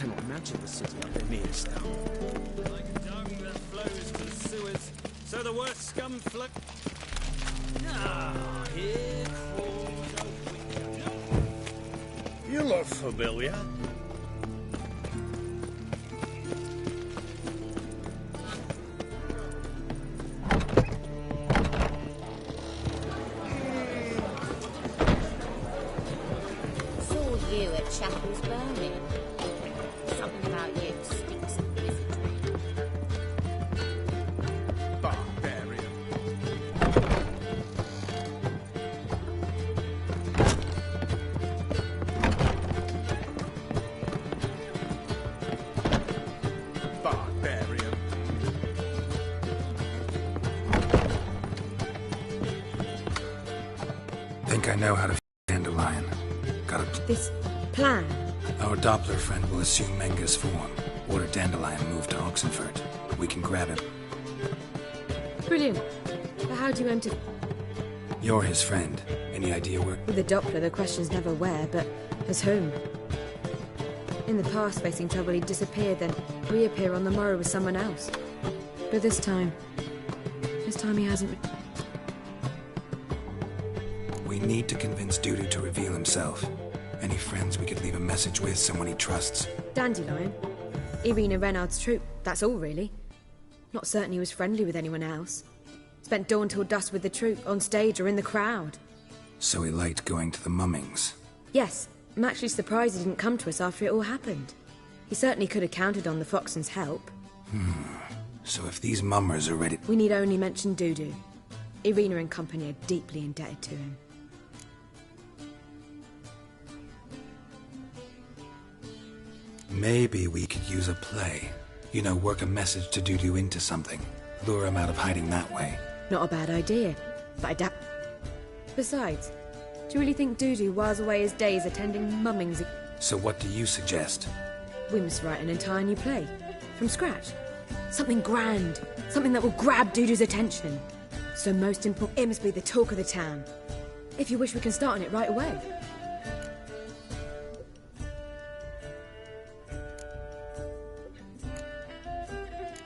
cannot imagine the city under mere stone. Like dung that flows to the sewers, so the worst scum float. Ah, here crawls a Witcher. You look familiar. Saw you at Chapel's Burning. Something about you stinks of wizardry. Barbarian. Barbarian. Think I know how to Dandelion. Got a This plan? Our Doppler friend will assume Menga's form. Order Dandelion move to Oxenfurt. We can grab him. Brilliant. But how do you enter... You're his friend. Any idea where... With the Doppler, the question's never where, but as whom? In the past, facing trouble, he'd disappear, then reappear on the morrow with someone else. But this time he hasn't... We need to convince Dudu to reveal himself. Any friends we could leave a message with, someone he trusts. Dandelion. Irina Renard's troop, that's all really. Not certain he was friendly with anyone else. Spent dawn till dusk with the troop, on stage or in the crowd. So he liked going to the mummings. Yes, I'm actually surprised he didn't come to us after it all happened. He certainly could have counted on the Foxen's help. So if these mummers are ready... We need only mention Dudu. Irina and company are deeply indebted to him. Maybe we could use a play. You know, work a message to Dudu into something. Lure him out of hiding that way. Not a bad idea, but I doubt... Besides, do you really think Dudu whiles away his days attending mummings? So what do you suggest? We must write an entire new play. From scratch. Something grand. Something that will grab Dudu's attention. So most important, it must be the talk of the town. If you wish, we can start on it right away.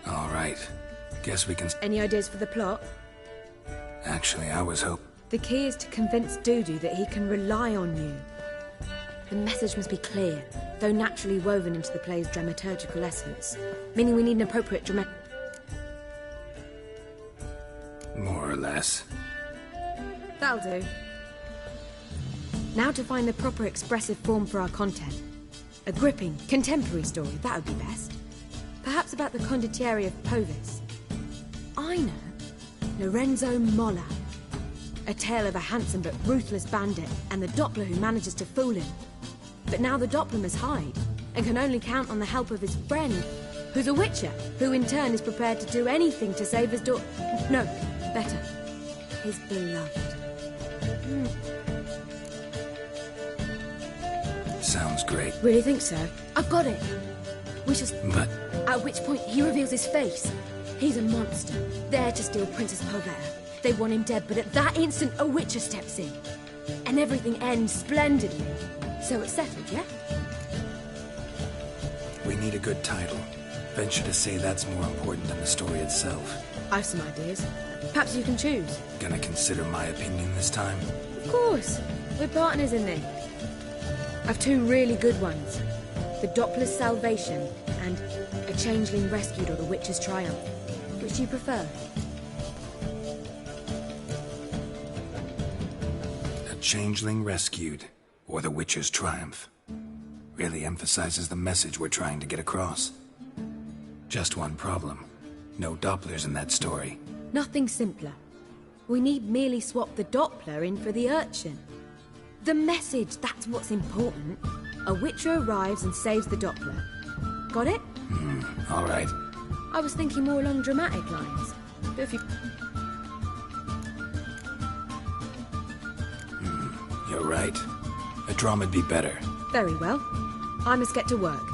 All right. Guess we can... Any ideas for the plot? Actually, I was hoping... The key is to convince Dudu that he can rely on you. The message must be clear, though naturally woven into the play's dramaturgical essence. Meaning we need an appropriate More or less. That'll do. Now to find the proper expressive form for our content. A gripping, contemporary story, that would be best. Perhaps about the condottieri of Povis. I know. Lorenzo Molla. A tale of a handsome but ruthless bandit and the Doppler who manages to fool him. But now the Doppler must hide and can only count on the help of his friend, who's a witcher, who in turn is prepared to do anything to save his daughter. No, better. His beloved. Sounds great. Really think so? I've got it. We just... But... At which point he reveals his face. He's a monster, there to steal Princess Parvera. They want him dead, but at that instant a witcher steps in. And everything ends splendidly. So it's settled, yeah? We need a good title. Venture to say that's more important than the story itself. I've some ideas. Perhaps you can choose. Gonna consider my opinion this time? Of course. We're partners in this. I've two really good ones. The Doppler's Salvation and A Changeling Rescued or The Witcher's Triumph. Which do you prefer? A Changeling Rescued or The Witcher's Triumph. Really emphasizes the message we're trying to get across. Just one problem. No Dopplers in that story. Nothing simpler. We need merely swap the Doppler in for the urchin. The message, that's what's important. A witcher arrives and saves the Doppler. Got it? All right. I was thinking more along dramatic lines. But if you... You're right. A drama'd be better. Very well. I must get to work.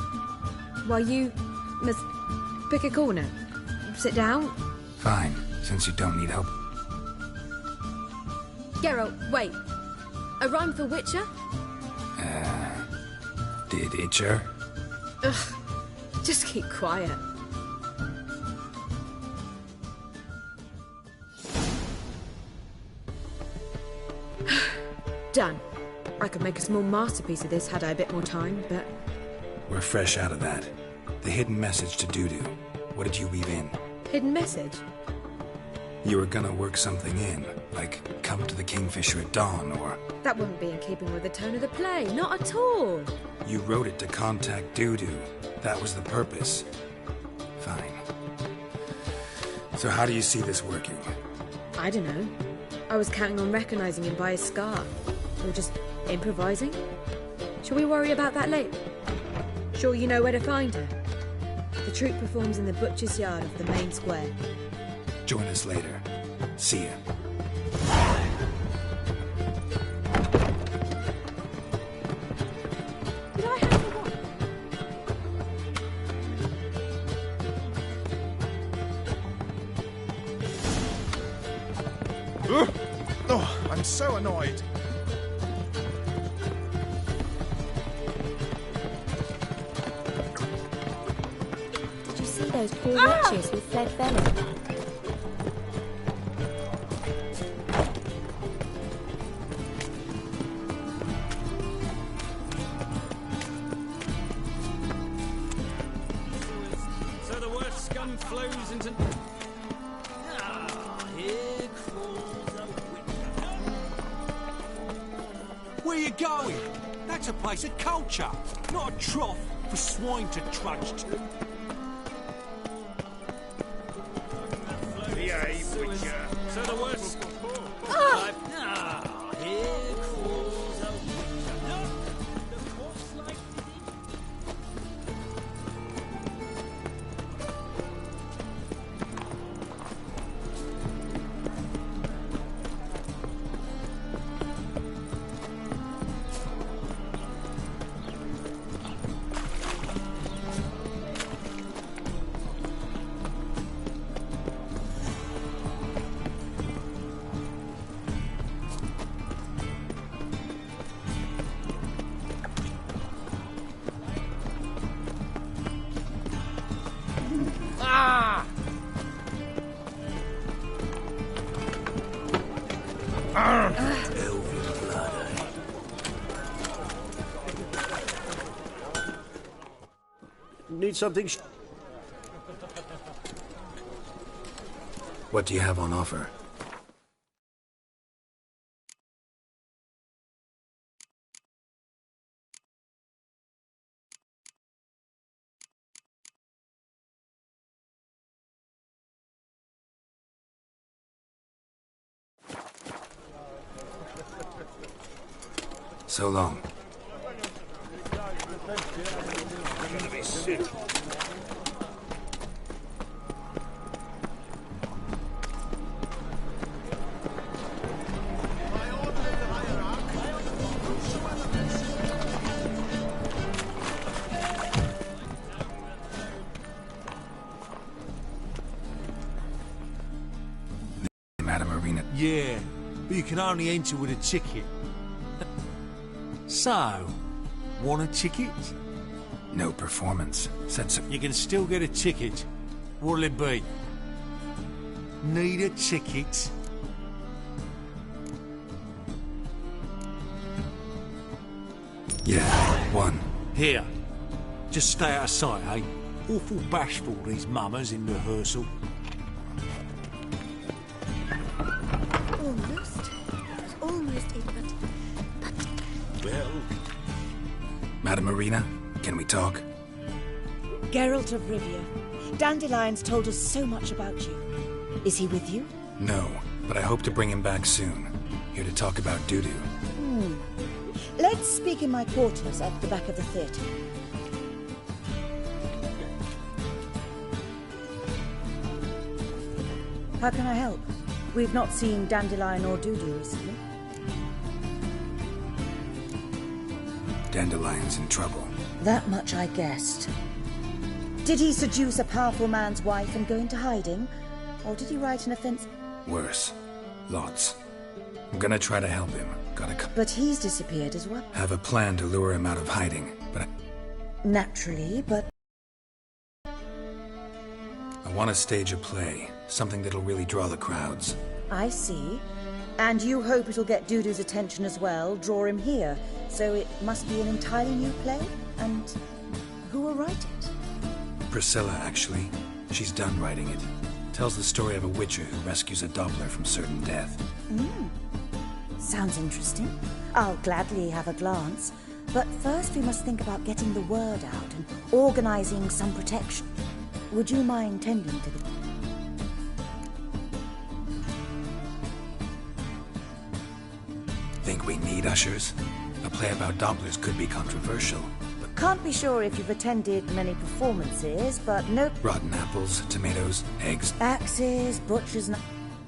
While you must pick a corner. Sit down. Fine, since you don't need help. Geralt, wait. A rhyme for Witcher? Did Itcher? Ugh, Just keep quiet. Done. I could make a small masterpiece of this had I a bit more time, but... We're fresh out of that. The hidden message to Dudu. What did you weave in? Hidden message? You were gonna work something in, like come to the Kingfisher at dawn, or... That wouldn't be in keeping with the tone of the play, not at all. You wrote it to contact Dudu. That was the purpose. Fine. So how do you see this working? I don't know. I was counting on recognizing him by his scar. Or just improvising. Shall we worry about that later? Sure you know where to find her? The troupe performs in the butcher's yard of the main square. Join us later. See ya. Did I have the one? Oh, I'm so annoyed. Did you see those poor wretches with fed venom? So the worst scum flows into... Ah, here crawls a witch. Where you going? That's a place of culture, not a trough for swine to trudge to. Behave, Witcher. So the worst... Ah, here crawls a witch. Look, the corpse like... Need something... What do you have on offer? So long. I'm gonna be sick. Madame Arena. Yeah, but you can only enter with a ticket. So, want a ticket? No performance. Said so. You can still get a ticket. What'll it be? Need a ticket? Yeah, one. Here. Just stay out of sight, eh? Awful bashful, these mummers in rehearsal. Almost. It was almost it, but... Well, Madame Arena, can we talk? Geralt of Rivia. Dandelion's told us so much about you. Is he with you? No, but I hope to bring him back soon. Here to talk about Dudu. Let's speak in my quarters at the back of the theatre. How can I help? We've not seen Dandelion or Dudu recently. Dandelion's in trouble. That much I guessed. Did he seduce a powerful man's wife and go into hiding? Or did he write an offense? Worse. Lots. I'm gonna try to help him. But he's disappeared as well. Have a plan to lure him out of hiding, but Naturally, but Want to stage a play, something that'll really draw the crowds. I see. And you hope it'll get Dudu's attention as well, draw him here. So it must be an entirely new play? And who will write it? Priscilla, actually. She's done writing it. Tells the story of a witcher who rescues a Doppler from certain death. Sounds interesting. I'll gladly have a glance. But first we must think about getting the word out and organizing some protection. Would you mind tending to the... Think we need ushers? A play about Dopplers could be controversial. Can't be sure if you've attended many performances, but no... Rotten apples, tomatoes, eggs. Axes, butchers...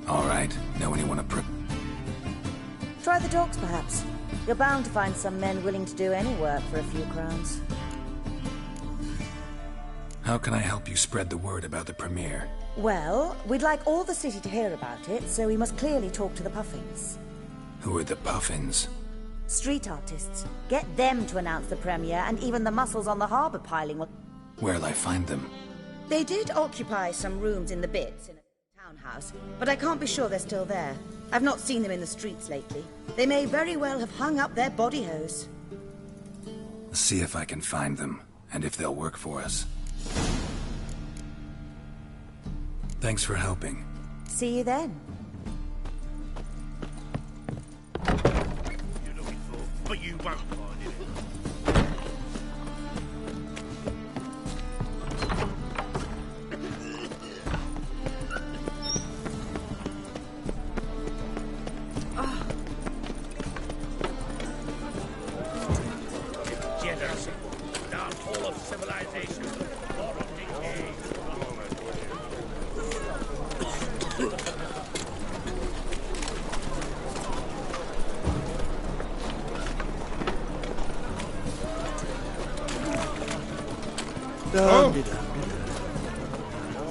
All right. Know anyone Try the dogs, perhaps. You're bound to find some men willing to do any work for a few crowns. How can I help you spread the word about the premiere? Well, we'd like all the city to hear about it, so we must clearly talk to the Puffins. Who are the Puffins? Street artists. Get them to announce the premiere, and even the muscles on the harbour piling will... Where'll I find them? They did occupy some rooms in the Bits, in a townhouse, but I can't be sure they're still there. I've not seen them in the streets lately. They may very well have hung up their body hose. See if I can find them, and if they'll work for us. Thanks for helping. See you then. You're looking for, but you won't find it. Generous, downfall of civilization, moral decay.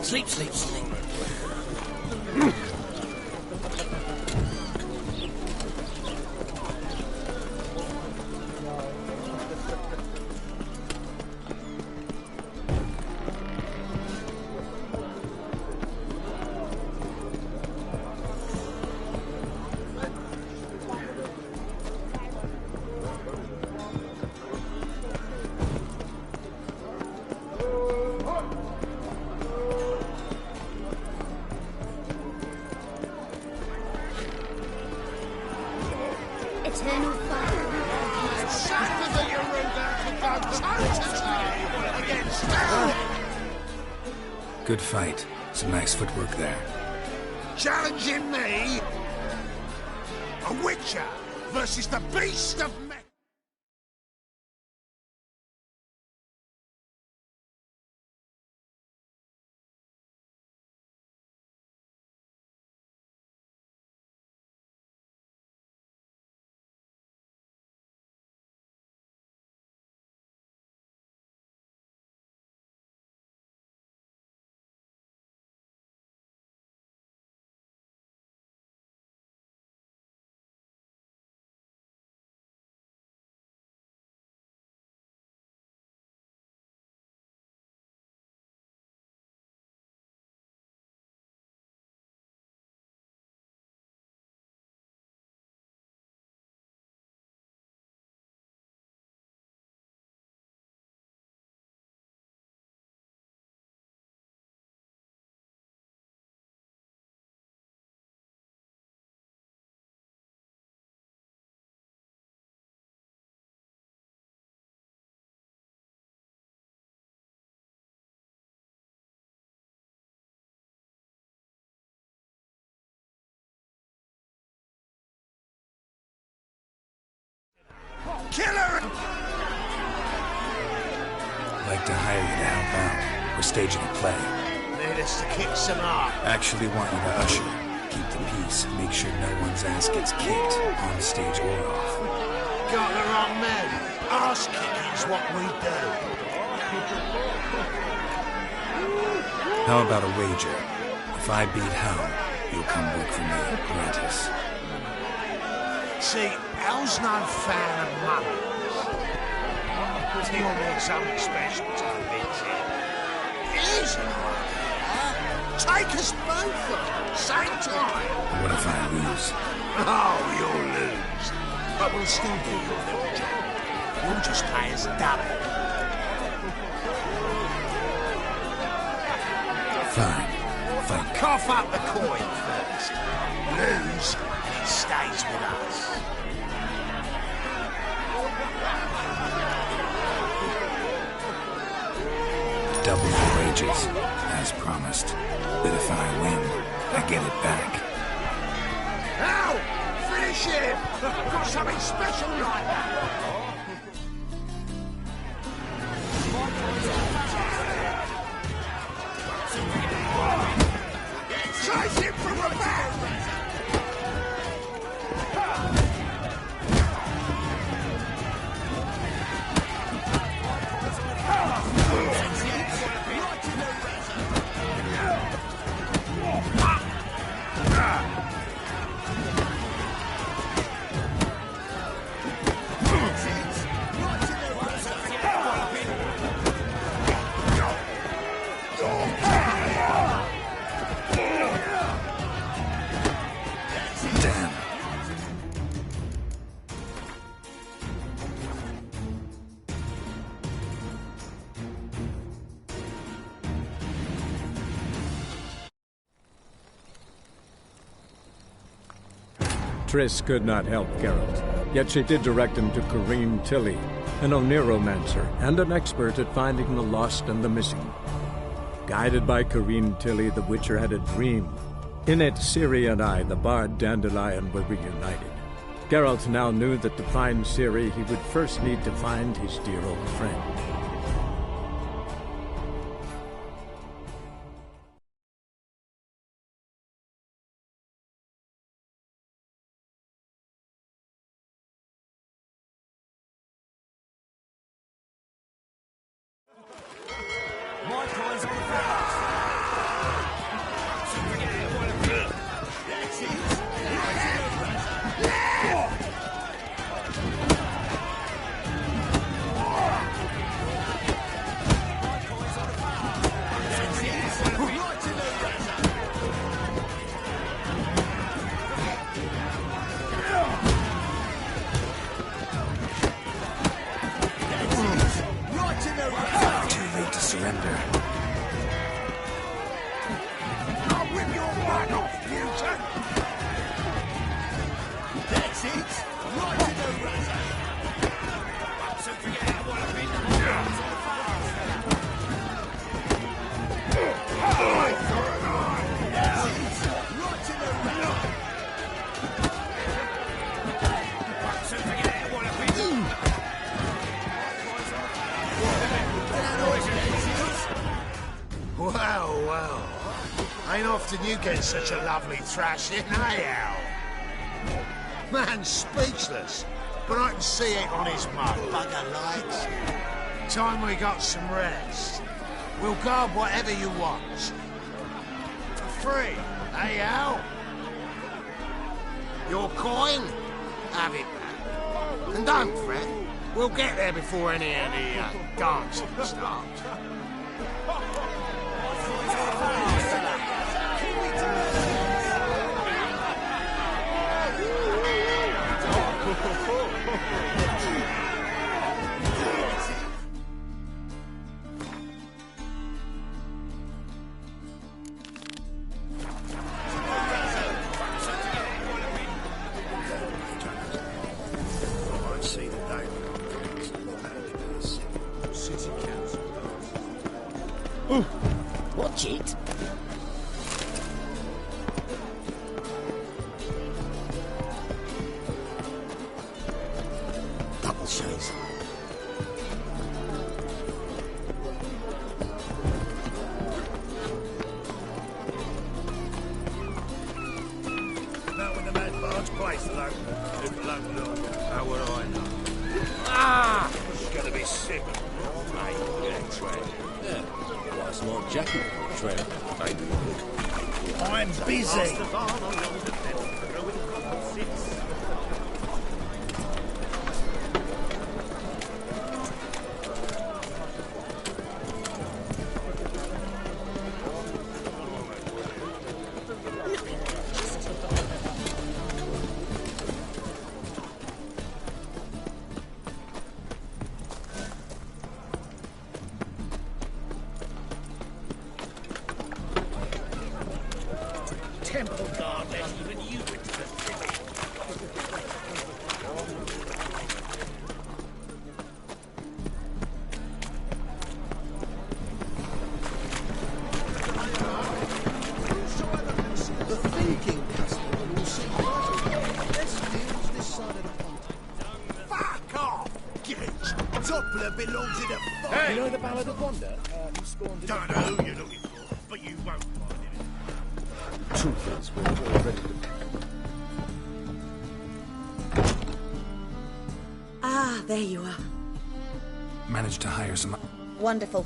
Sleep, sleep, sleep. Eternal fire. Good fight. Some nice footwork there. Challenging me? A witcher versus the beast of men. Killer! Like to hire you to help out. We're staging a play. Need us to kick some ass. Actually want you to usher. Keep the peace. Make sure no one's ass gets kicked, on stage or off. Got the wrong man. Ass kicking's what we do. How about a wager? If I beat Hal, you'll come work for me gratis. See, Al's no fan of mummies. He'll need something special to convince him. Here's an idea. Take us both on, same time. What if I lose? Oh, you'll lose. But we'll still do your little job. You'll just pay us double. Fine. Fine. Cough up the coin first. Lose, and it stays with us. Double the wages, as promised. But if I win, I get it back. Now, finish him! I've got something special like that. Chase him from the back! Damn. Triss could not help Geralt, yet she did direct him to Corrine Tilly, an Oniromancer and an expert at finding the lost and the missing. Guided by Corrine Tilly, the Witcher had a dream. In it, Ciri and I, the bard Dandelion, were reunited. Geralt now knew that to find Ciri, he would first need to find his dear old friend. My coin's on the ground. So forget it, what a bit. That's it. Too late to surrender. I'll whip your back off, mutant! That's it. Right to the razor. So forget it, what a bit. Eye for an eye! That's it. Right to the razor. So forget it, what a bit. Well, well. Ain't often you get such a lovely thrashing, eh, Al? Man's speechless, but I can see it on his mug. Bugger likes it. Time we got some rest. We'll guard whatever you want. For free, eh, Al? Your coin? Have it back. And don't fret. We'll get there before any of the dancing starts. Watch it. Double chase. About when the mad bard's place, though. If the local law. How would I know? Ah! It's gonna be sick. Mate, yeah, train. Yeah. Quite a smart jacket for the trail. I'm busy. temple guard let even you into the city. The thinking customer will see best deals this side of the pond. Fuck off! Gitch! Toppler belongs in a fight! Hey. You know the Ballad of Wanda? Who spawned Don't know who you're looking for, but you won't find it. Truth is, we're already Ah, there you are. Managed to hire some... Wonderful.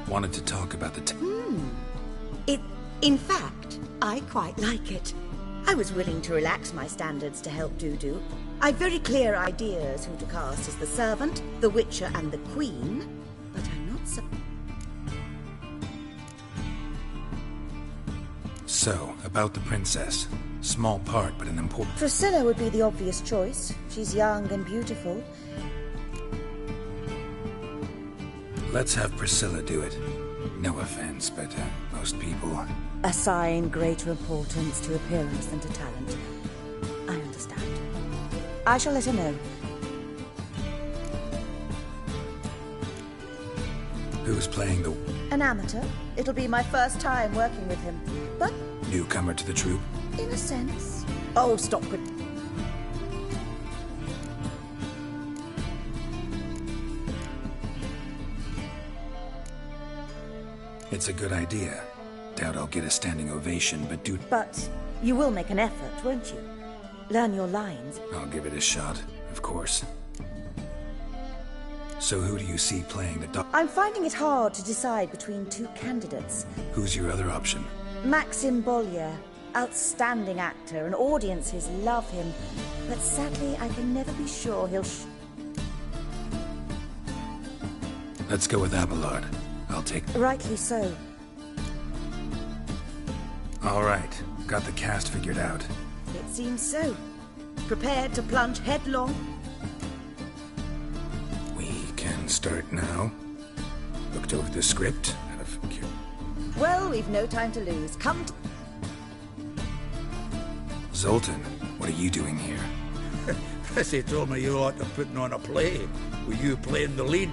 Wanted to talk about the... In fact, I quite like it. I was willing to relax my standards to help Dudu. I've very clear ideas who to cast as the servant, the Witcher, and the Queen, but I'm not so... So, about the princess. Small part, but an important... Priscilla would be the obvious choice. She's young and beautiful. Let's have Priscilla do it. No offense, but most people... Assign greater importance to appearance than to talent. I understand. I shall let her know. Who's playing the... An amateur. It'll be my first time working with him. But, Newcomer to the troupe? in a sense... Oh, stop it. It's a good idea. Doubt I'll get a standing ovation, but But you will make an effort, won't you? Learn your lines. I'll give it a shot, of course. So who do you see playing the I'm finding it hard to decide between two candidates. Who's your other option? Maxim Bollier. Outstanding actor, and audiences love him. But sadly, I can never be sure he'll Let's go with Abelard. I'll take... Rightly so. All right. Got the cast figured out. It seems so. Prepared to plunge headlong? We can start now. Looked over the script. Well, we've no time to lose. Come to... Zoltan, what are you doing here? Prissy told me you ought to putting on a play. With you playing the lead.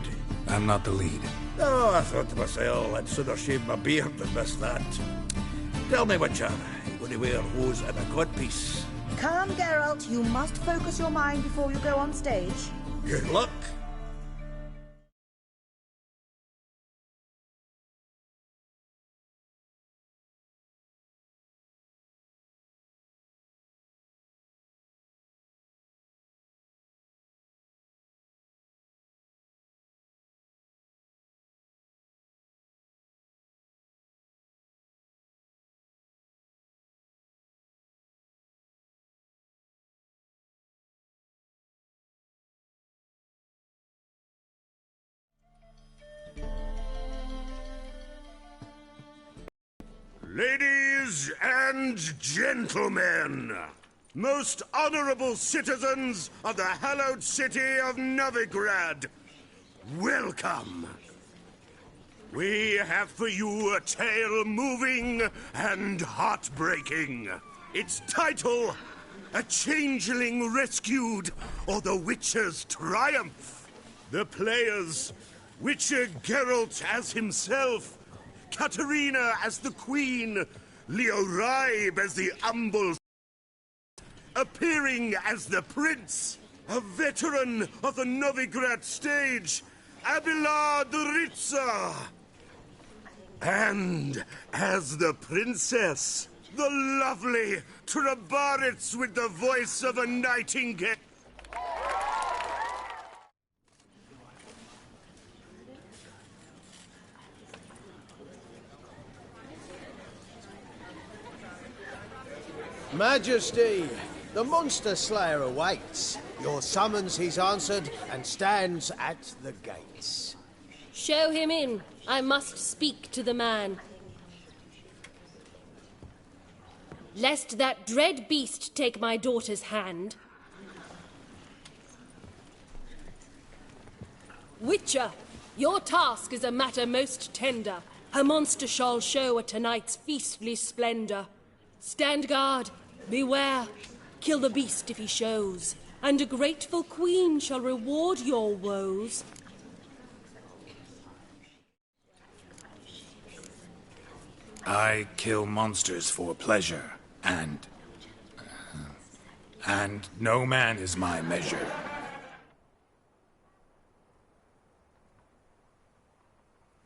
I'm not the lead. Oh, I thought to myself, I'd sooner shave my beard than miss that. Tell me, Witcher, you going to wear hose and a codpiece? Calm, Geralt. You must focus your mind before you go on stage. Good luck. Ladies and gentlemen, most honorable citizens of the hallowed city of Novigrad, welcome. We have for you a tale moving and heartbreaking. Its title, A Changeling Rescued, or The Witcher's Triumph. The players, Witcher Geralt as himself, Katarina as the Queen, Leo Raib as the humble, appearing as the Prince, a veteran of the Novigrad stage, Abelard Ritza, and as the Princess, the lovely Trabaritz with the voice of a nightingale. Majesty, the Monster Slayer awaits. Your summons he's answered and stands at the gates. Show him in. I must speak to the man. Lest that dread beast take my daughter's hand. Witcher, your task is a matter most tender. Her monster shall show at tonight's feastly splendor. Stand guard, beware, kill the beast if he shows, and a grateful queen shall reward your woes. I kill monsters for pleasure, and no man is my measure.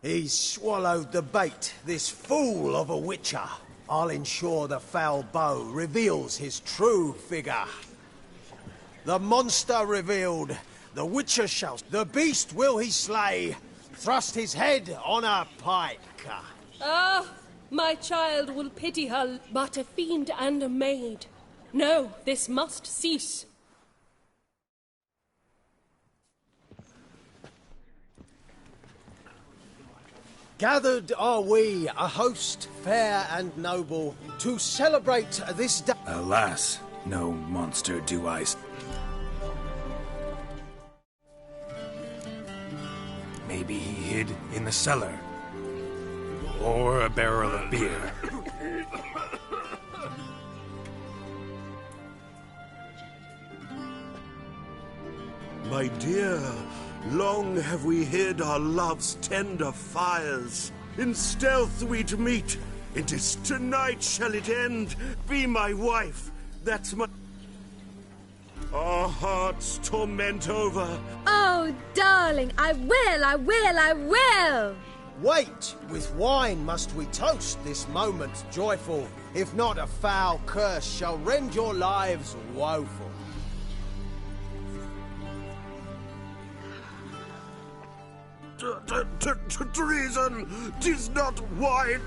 He's swallowed the bait, this fool of a witcher. I'll ensure the foul bow reveals his true figure. The monster revealed, the witcher shall... The beast will he slay, thrust his head on a pike. Ah, my child will pity her, but a fiend and a maid. No, this must cease. Gathered are we, a host fair and noble, to celebrate this day. Alas, no monster do I... Maybe he hid in the cellar. Or a barrel of beer. My dear, long have we hid our love's tender fires. In stealth we'd meet, and 'tis tonight shall it end. Be my wife, that's my... Our hearts torment over. Oh, darling, I will! Wait, with wine must we toast this moment joyful. If not, a foul curse shall rend your lives woeful. Treason! 'Tis not wine,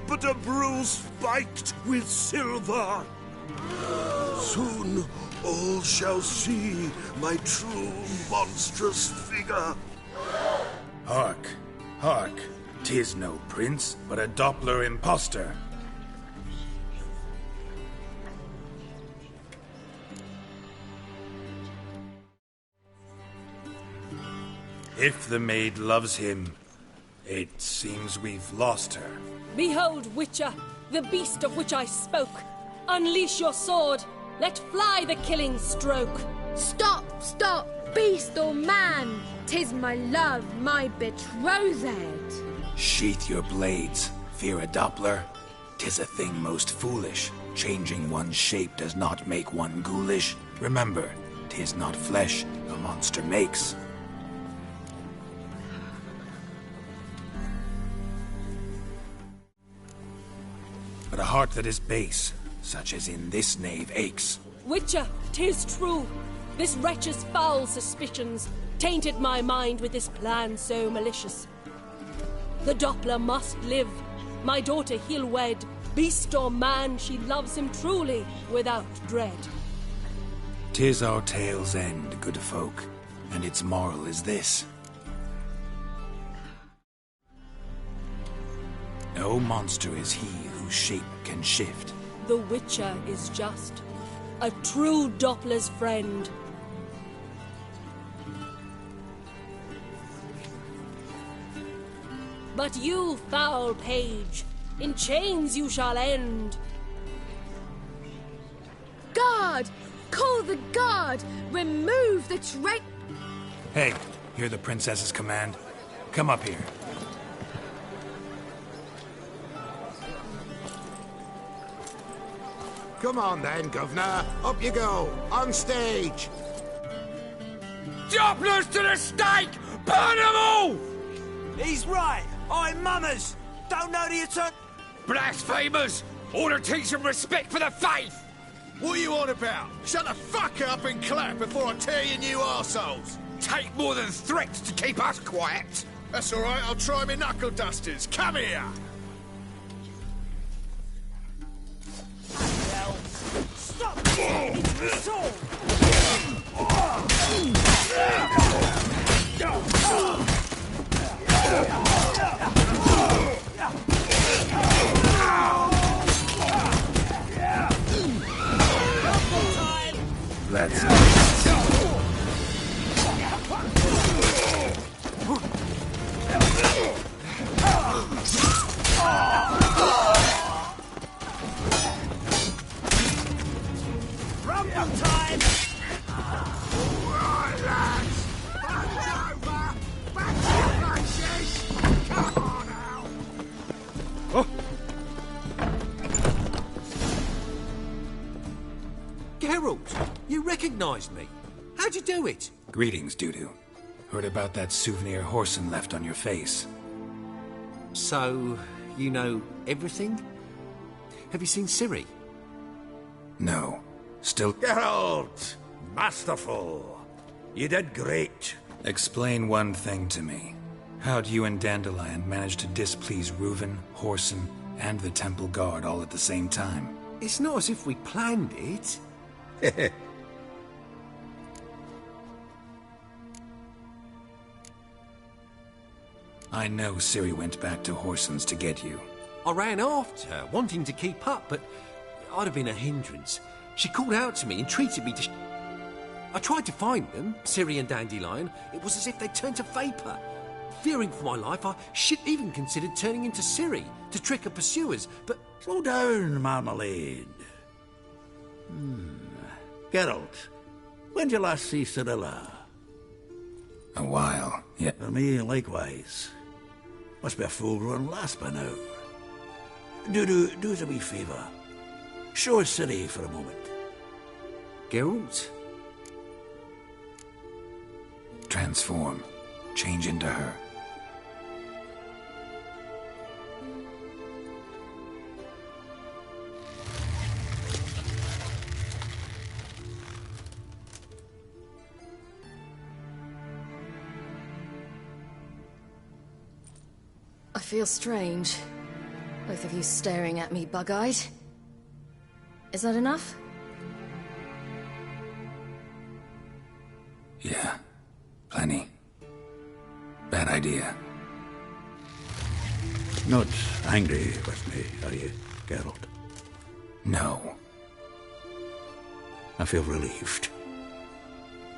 but a brew spiked with silver. Soon all shall see my true monstrous figure. Hark, hark. 'Tis no prince, but a Doppler impostor. If the maid loves him, it seems we've lost her. Behold, Witcher, the beast of which I spoke. Unleash your sword. Let fly the killing stroke. Stop, beast or man! 'Tis my love, my betrothed. Sheath your blades, fear a Doppler. 'Tis a thing most foolish. Changing one's shape does not make one ghoulish. Remember, 'tis not flesh a monster makes. But a heart that is base, such as in this knave, aches. Witcher, 'tis true. This wretch's foul suspicions tainted my mind with this plan so malicious. The Doppler must live. My daughter he'll wed. Beast or man, she loves him truly, without dread. 'Tis our tale's end, good folk, and its moral is this. No monster is he whose shape can shift. The Witcher is just a true Doppler's friend. But you, foul page, in chains you shall end. Guard! Call the guard! Remove the Hey, hear the princess's command? Come up here. Come on then, Governor. Up you go. On stage. Dopplers to the stake! Burn them all! He's right. I'm mummers. Don't know the attorney. Blasphemers! Order teach some respect for the faith! What are you on about? Shut the fuck up and clap before I tear you new arseholes. Take more than threats to keep us quiet. That's all right. I'll try my knuckle dusters. Come here. Stop! It's the sword! Let's... Rumble time! Right, lads! Back over! Back to your places! Come on now! Oh. Geralt, you recognised me. How'd you do it? Greetings, Dudu. Heard about that souvenir Whoreson left on your face. So, you know everything? Have you seen Ciri? No. Still... Geralt! Masterful! You did great. Explain one thing to me. How'd you and Dandelion manage to displease Reuven, Whoreson, and the Temple Guard all at the same time? It's not as if we planned it. I know Ciri went back to Whoreson's to get you. I ran after her, wanting to keep up, but I'd have been a hindrance. She called out to me and treated me to... I tried to find them, Ciri and Dandelion. It was as if they turned to vapour. Fearing for my life, I even considered turning into Ciri to trick her pursuers, but... Slow down, Marmalade. Geralt, when did you last see Cirilla? A while, yeah. For me, likewise. Must be a full-grown lass by now. Do us a wee favour. Show us Ciri for a moment. Geralt? Transform. Change into her. I feel strange. Both of you staring at me bug-eyed. Is that enough? Yeah. Plenty. Bad idea. Not angry with me, are you, Geralt? No. I feel relieved.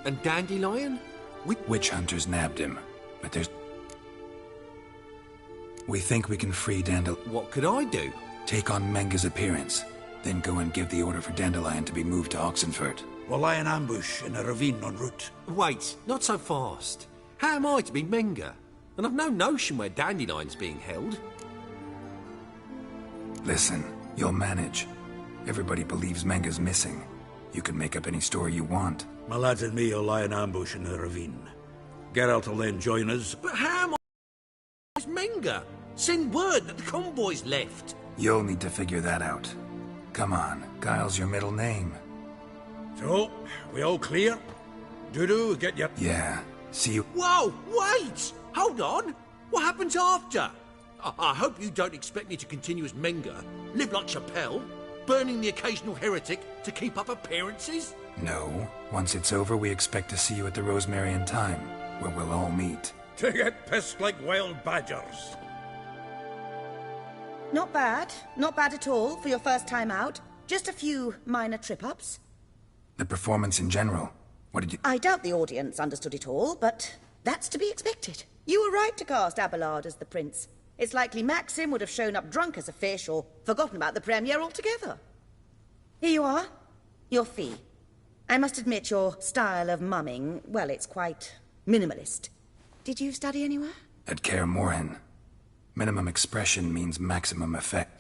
And Dandelion? Witch hunters nabbed him, but there's... We think we can free Dandelion. What could I do? Take on Menga's appearance, then go and give the order for Dandelion to be moved to Oxenfurt. We'll lie in ambush in a ravine en route. Wait, not so fast. How am I to be Menga? And I've no notion where Dandelion's being held. Listen, you'll manage. Everybody believes Menga's missing. You can make up any story you want. My lads and me will lie in ambush in the ravine. Geralt will then join us. But how am I... Menga? Send word that the convoy's left. You'll need to figure that out. Come on, Guile's your middle name. So, we all clear? Dudu, get your... Yeah, see you... Whoa, wait! Hold on! What happens after? I hope you don't expect me to continue as Menga, live like Chappelle, burning the occasional heretic to keep up appearances? No. Once it's over, we expect to see you at the Rosemarian Time, where we'll all meet. To get pissed like wild badgers. Not bad. Not bad at all for your first time out. Just a few minor trip-ups. The performance in general, what did you... I doubt the audience understood it all, but that's to be expected. You were right to cast Abelard as the prince. It's likely Maxim would have shown up drunk as a fish or forgotten about the premiere altogether. Here you are. Your fee. I must admit your style of mumming, well, it's quite minimalist. Did you study anywhere? At Kaer Morhen. Minimum expression means maximum effect.